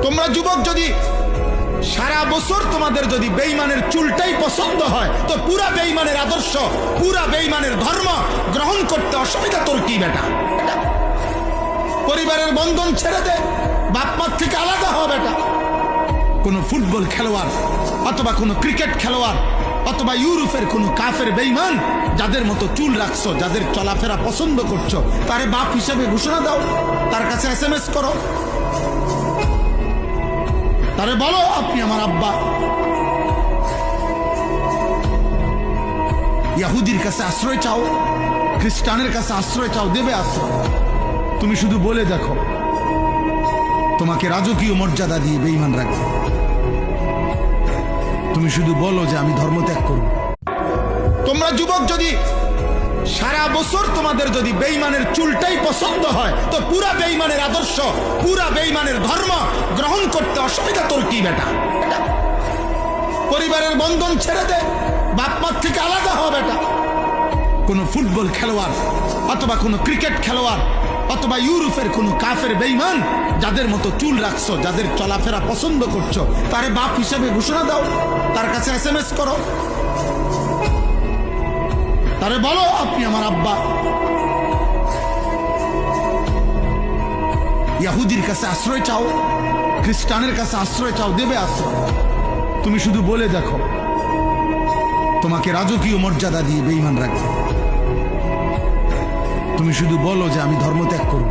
তোমরা যুবক যদি সারা বছর তোমাদের যদি বেঈমানের চুলটাই পছন্দ হয় তো পুরা বেঈমানের আদর্শ, পুরা বেঈমানের ধর্ম গ্রহণ করতে অসুবিধা তোর কি বেটা? পরিবারের বন্ধন ছেড়ে দে, বাপ মার থেকে আলাদা হ বেটা। কোনো ফুটবল খেলোয়াড় অথবা কোনো ক্রিকেট খেলোয়াড় অথবা ইউরোপের কোনো কাফের বেঈমান যাদের মতো চুল রাখছো, যাদের চলাফেরা পছন্দ করছো, তারে বাপ হিসেবে ঘোষণা দাও, তার কাছে SMS করো, তারে বলো আপনি আমার আব্বা। ইহুদির কাছে আশ্রয় চাও, খ্রিস্টানের কাছে আশ্রয় চাও, দেবে আশ্রয়। তুমি শুধু বলে দেখো, তোমাকে রাজকীয় মর্যাদা দিয়ে বেঈমান রাখবে। তুমি শুধু বলো যে আমি ধর্ম ত্যাগ করব। তোমরা যুবক যদি সারা বছর তোমাদের যদি বেঈমানের চুলটাই পছন্দ হয় তো পুরা বেঈমানের আদর্শ, পুরা বেঈমানের ধর্ম গ্রহণ করতে অসুবিধা তোর কি বেটা? পরিবারের বন্ধন ছেড়ে দে, বাপ মার থেকে আলাদা হ বেটা। কোনো ফুটবল খেলোয়াড় অথবা কোনো ক্রিকেট খেলোয়াড় অথবা ইউরোপের কোনো কাফের বেঈমান যাদের মতো চুল রাখছো, যাদের চলাফেরা পছন্দ করছো, তারে বাপ হিসেবে ঘোষণা দাও, তার কাছে SMS করো, তারে বলো আপনি আমার আব্বা। ইহুদির কাছে আশ্রয় চাও, খ্রিস্টানের কাছে আশ্রয় চাও, দেবে আশ্রয়। তুমি শুধু বলে দেখো, তোমাকে রাজকীয় মর্যাদা দিয়ে বেঈমান রাখবে। তুমি শুধু বলো যে আমি ধর্ম ত্যাগ করব।